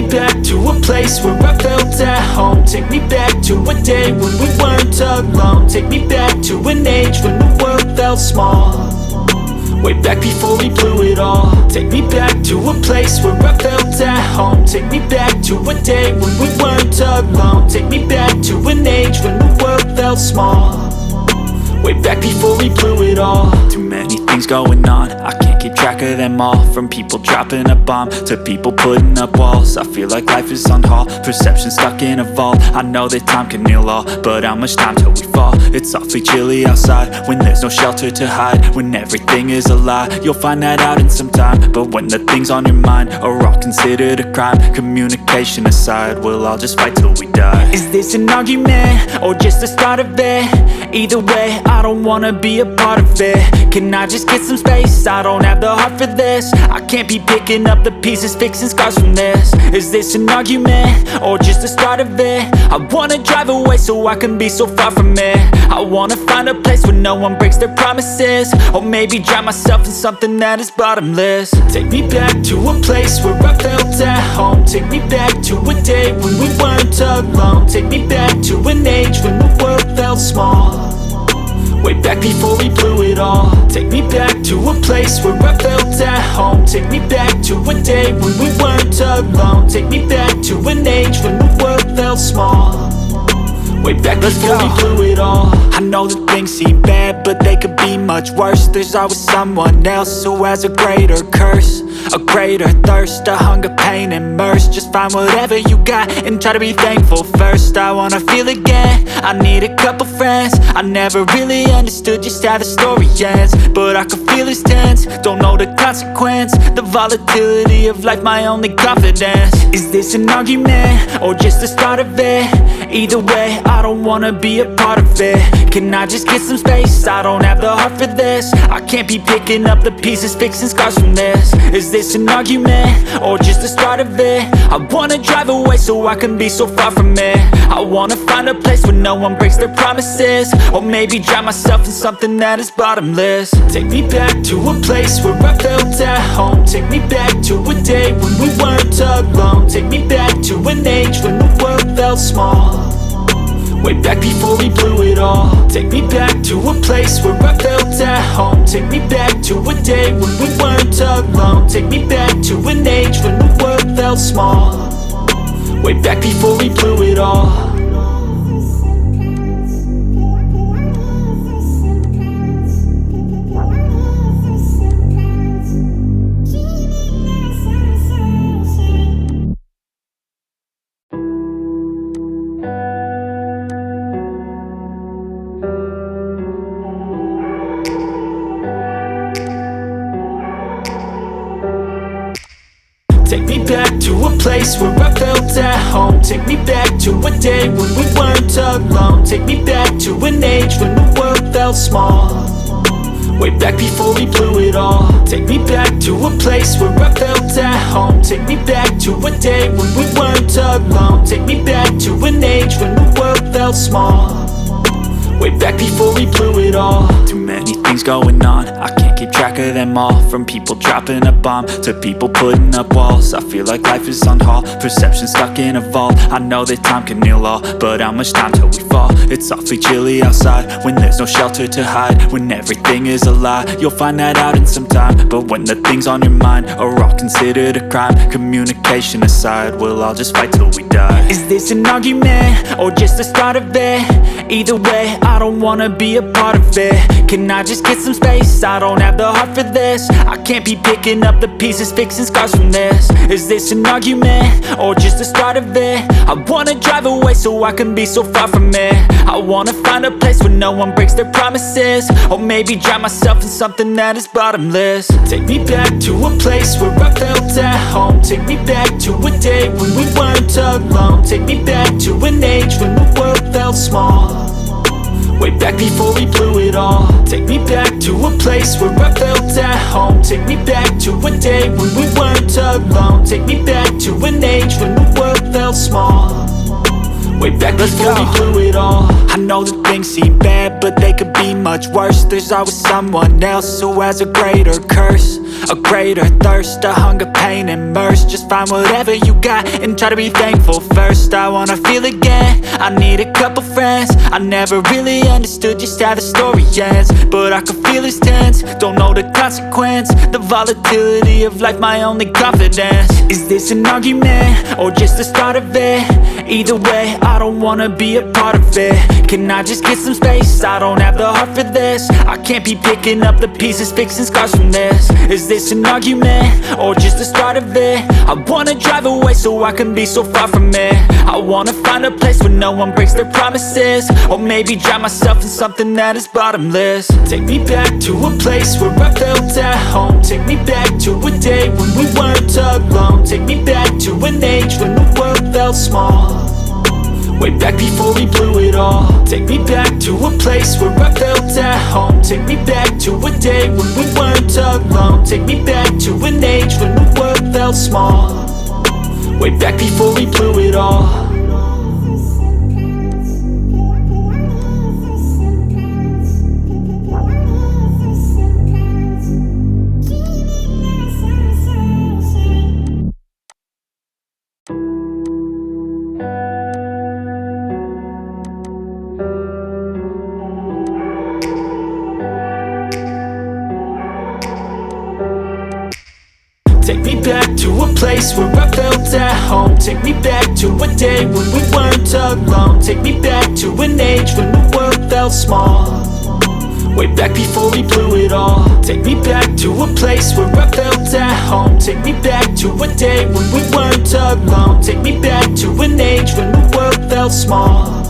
back to a place where I felt at home. Take me back to a day when we weren't alone. Take me back to an age when the world felt small. Way back before we blew it all. Take me back to a place where I felt at home. Take me back to a day when we weren't alone. Take me back to an age when the world felt small. Way back before we blew it all. Too many things going on, I can't keep track of them all. From people dropping a bomb to people putting up walls. I feel like life is on hold, perception stuck in a vault. I know that time can heal all, but how much time till we fall? It's awfully chilly outside when there's no shelter to hide. When everything is a lie, you'll find that out in some time. But when the things on your mind are all considered a crime, communication aside, we'll all just fight till we die. Is this an argument or just the start of it? Either way, I don't wanna be a part of it. Can I just get some space? I don't have the heart for this. I can't be picking up the pieces, fixing scars from this. Is this an argument or just the start of it? I wanna drive away so I can be so far from it. I wanna find a place where no one breaks their promises. Or maybe drown myself in something that is bottomless. Take me back to a place where I felt at home. Take me back to a day when we weren't alone. Take me back to an age when the world felt small. Way back before we blew it all. Take me back to a place where I felt at home. Take me back to a day when we weren't alone. Take me back to an age when the world felt small. Way back before we blew it all. I know that things seem bad, but they could be much worse. There's always someone else who has a greater curse, a greater thirst, a hunger, pain, and mercy. Just find whatever you got and try to be thankful first. I wanna feel again, I need a couple friends. I never really understood just how the story ends, but I can feel it's tense, don't know the consequence. The volatility of life, my only confidence. Is this an argument or just the start of it? Either way, I don't wanna be a part of it. Can I just get some space? I don't have the heart for this. I can't be picking up the pieces, fixing scars from this. Is this an argument or just the start of it? I wanna drive away so I can be so far from it. I wanna find a place where no one breaks their promises. Or maybe drown myself in something that is bottomless. Take me back to a place where I felt at home. Take me back to a day when we weren't alone. Take me back to an age when the world felt small. Way back before we blew it all. Take me back to a place where I felt at home. Take me back to a day when we weren't alone. Take me back to an age when the world felt small. Way back before we blew it all. Take me back to a place where I felt at home. Take me back to a day when we weren't alone. Take me back to an age when the world felt small. Way back before we blew it all. Take me back to a place where I felt at home. Take me back to a day when we weren't alone. Take me back to an age when the world felt small. Way back before we blew it all. Too many things going on, I can't keep track of them all. From people dropping a bomb to people putting up walls. I feel like life is on hold, perception stuck in a vault. I know that time can heal all, but how much time till we fall? It's awfully chilly outside when there's no shelter to hide. When everything is a lie, you'll find that out in some time. But when the things on your mind are all considered a crime, communication aside, we'll all just fight till we die. Is this an argument or just the start of it? Either way, I don't wanna be a part of it. Can I just get some space? I don't have the heart for this. I can't be picking up the pieces, fixing scars from this. Is this an argument or just the start of it? I wanna drive away so I can be so far from it. I wanna find a place where no one breaks their promises. Or maybe drown myself in something that is bottomless. Take me back to a place where I felt at home. Take me back to a day when we weren't alone. Take me back to an age when the world felt small. Way back before we blew it all. Take me back to a place where I felt at home. Take me back to a day when we weren't alone. Take me back to an age when the world felt small. Way back back before we blew it all. I know that things seem bad, but they could be much worse. There's always someone else who has a greater curse, a greater thirst, a hunger, pain, and mercy. Just find whatever you got and try to be thankful first. I wanna feel again, I need a couple friends. I never really understood just how the story ends, but I can feel it's tense, don't know the consequence. The volatility of life, my only confidence. Is this an argument, or just the start of it? Either way, I don't wanna be a part of it. Can I just get some space? I don't have the heart for this. I can't be picking up the pieces, fixing scars from this. Is this an argument, or just the start of it? I wanna drive away so I can be so far from it. I wanna find a place where no one breaks their promises, or maybe drown myself in something that is bottomless. Take me back to a place where I felt at home. Take me back to a day when we weren't alone. Take me back to an age when the world felt small, way back before we blew it all. Take me back to a place where I felt at home. Take me back to a day when we weren't alone. Take me back to an age when the world felt small, way back before we blew it all. Take me back to a place where I felt at home. Take me back to a day when we weren't alone. Take me back to an age when the world felt small, way back before we blew it all. Take me back to a place where I felt at home. Take me back to a day when we weren't alone. Take me back to an age when the world felt small,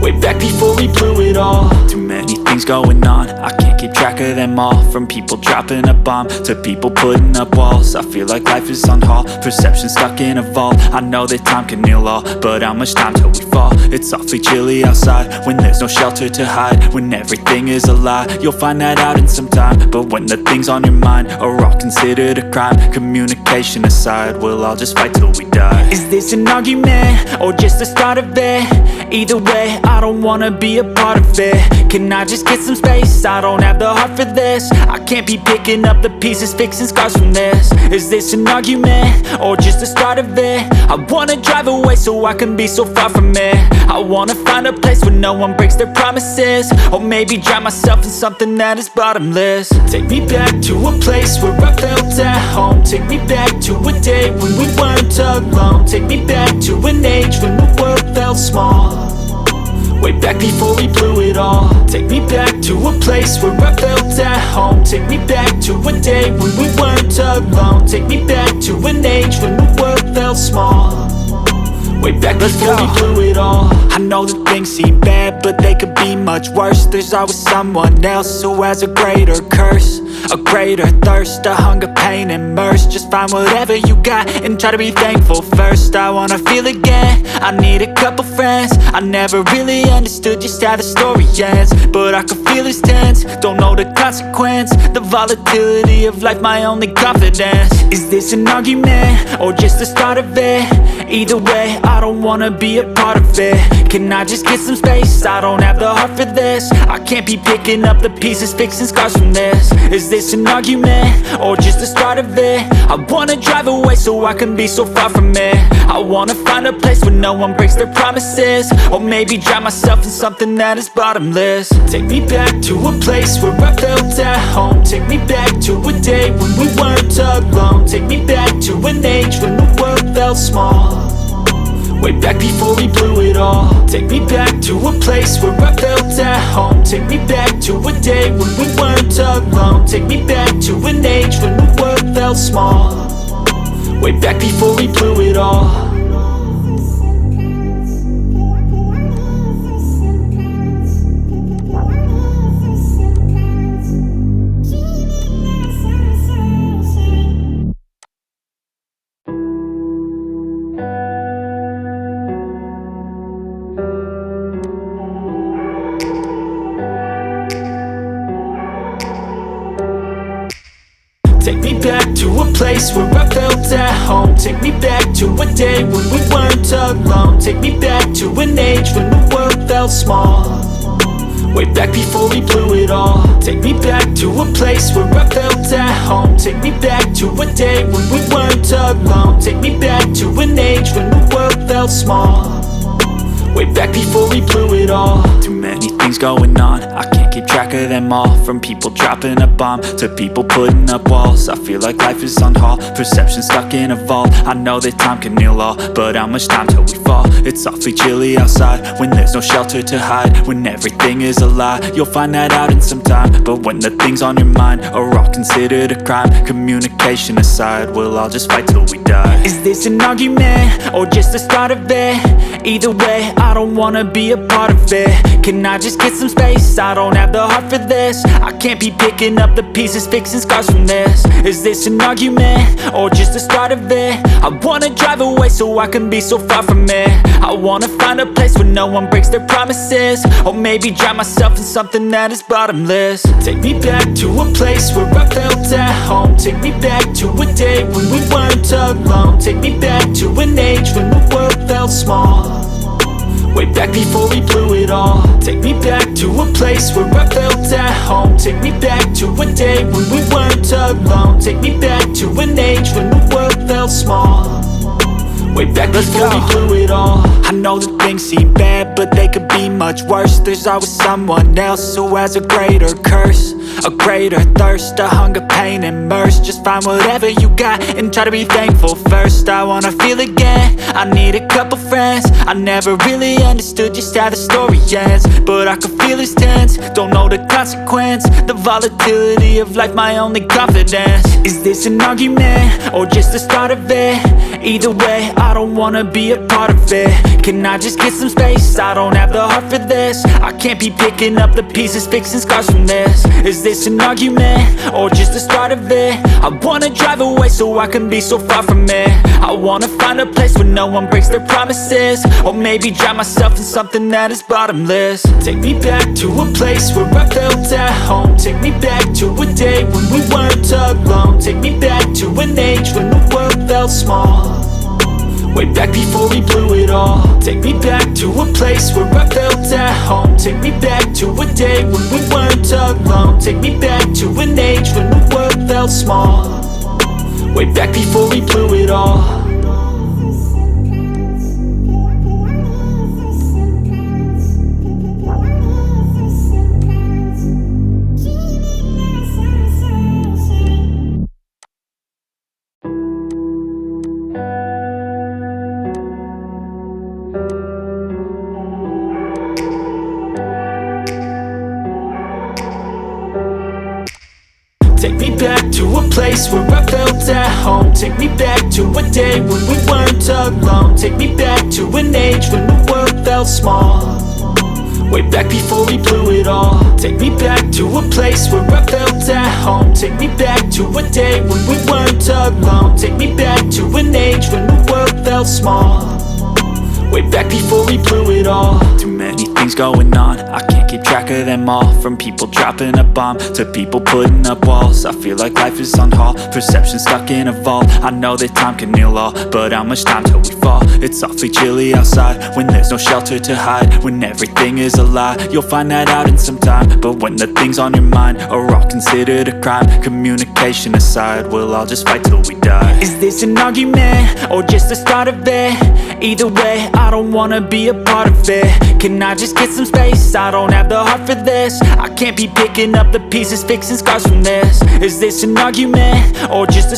way back before we blew it all. Too many things going on, I can't keep track of them all. From people dropping a bomb to people putting up walls. I feel like life is on hold, perception stuck in a vault. I know that time can heal all, but how much time till we fall? It's awfully chilly outside when there's no shelter to hide. When everything is a lie, you'll find that out in some time. But when the things on your mind are all considered a crime, communication aside, we'll all just fight till we die. Is this an argument, or just the start of it? Either way, I don't wanna be a part of it. Can I just get some space? I don't have the heart for this. I can't be picking up the pieces, fixing scars from this. Is this an argument, or just the start of it? I wanna drive away so I can be so far from it. I wanna find a place where no one breaks their promises, or maybe drown myself in something that is bottomless. Take me back to a place where I felt at home. Take me back to a day when we weren't alone. Take me back to an age when the world felt small, way back before we blew it all. Take me back to a place where I felt at home. Take me back to a day when we weren't alone. Take me back to an age when the world felt small, way back before we blew it all. I know that things seem bad, but they could be much worse. There's always someone else who has a greater curse, a greater thirst, a hunger, pain, and mercy. Just find whatever you got and try to be thankful first. I wanna feel again, I need a couple friends. I never really understood just how the story ends, but I can feel it's tense, don't know the consequence. The volatility of life, my only confidence. Is this an argument, or just the start of it? Either way, I don't wanna be a part of it. Can I just get some space? I don't have the heart for this. I can't be picking up the pieces, fixing scars from this. Is this an argument, or just the start of it? I wanna drive away so I can be so far from it. I wanna find a place where no one breaks their promises, or maybe drown myself in something that is bottomless. Take me back to a place where I felt at home. Take me back to a day when we weren't alone. Take me back to an age when the world felt small, way back before we blew it all. Take me back to a place where I felt at home. Take me back to a day when we weren't alone. Take me back to an age when the world felt small, way back before we blew it all. Take me back to to a place where I felt at home. Take me back to a day when we weren't alone. Take me back to an age when the world felt small. Way back before we blew it all. Take me back to a place where I felt at home. Take me back to a day when we weren't alone. Take me back to an age when the world felt small. Way back before we blew it all. Too many things going on, I can't keep track of them all. From people dropping a bomb to people putting up walls. I feel like life is on hold, perception stuck in a vault. I know that time can heal all, but how much time till we fall? It's awfully chilly outside when there's no shelter to hide. When everything is a lie, you'll find that out in some time. But when the things on your mind are all considered a crime, communication aside, we'll all just fight till we die. Is this an argument or just the start of it? Either way, I don't wanna be a part of it. Can I just get some space? I don't have the heart for this. I can't be picking up the pieces, fixing scars from this. Is this an argument or just the start of it? I wanna drive away so I can be so far from it. I wanna find a place where no one breaks their promises. Or maybe drown myself in something that is bottomless. Take me back to a place where I felt at home. Take me back to a day when we weren't alone. Take me back to an age when the world felt small. Way back before we blew it all. Take me back to a place where I felt at home. Take me back to a day when we weren't alone. Take me back to an age when the world felt small. Way back before we blew it all. I know that things seem bad, but they could be much worse. There's always someone else who has a greater curse, a greater thirst, a hunger, pain, and mercy. Just find whatever you got and try to be thankful first. I wanna feel again, I need a couple friends. I never really understood just how the story ends, but I can feel it's tense, don't know the consequence. The volatility of life, my only confidence. Is this an argument or just the start of it? Either way, I don't wanna be a part of it. Can I just get some space? I don't have the heart for this. I can't be picking up the pieces, fixing scars from this. Is this an argument or just the start of it? I wanna drive away so I can be so far from it. I wanna find a place where no one breaks their promises. Or maybe drown myself in something that is bottomless. Take me back to a place where I felt at home. Take me back to a day when we weren't alone. Take me back to an age when the world felt small. Way back before we blew it all. Take me back to a place where I felt at home. Take me back to a day when we weren't alone. Take me back to an age when the world felt small. Way back before we blew it all. Take me back to a place where I felt at home. Take me back to a day when we weren't alone. Take me back to an age when the world felt small. Way back before we blew it all. Take me back to a place where I felt at home. Take me back to a day when we weren't alone. Take me back to an age when the world felt small. Way back before we blew it all. Too many things going on, I can't keep track of them all. From people dropping a bomb to people putting up walls. I feel like life is on hold, perception stuck in a vault. I know that time can heal all, but how much time till we fall? It's awfully chilly outside when there's no shelter to hide. When everything is a lie, you'll find that out in some time. But when the things on your mind are all considered a crime, communication aside, we'll all just fight till we die. Is this an argument or just the start of it? Either way, I don't wanna be a part of it. Can I just get some space? I don't have the heart for this. I can't be picking up the pieces, fixing scars from this. Is this an argument or just a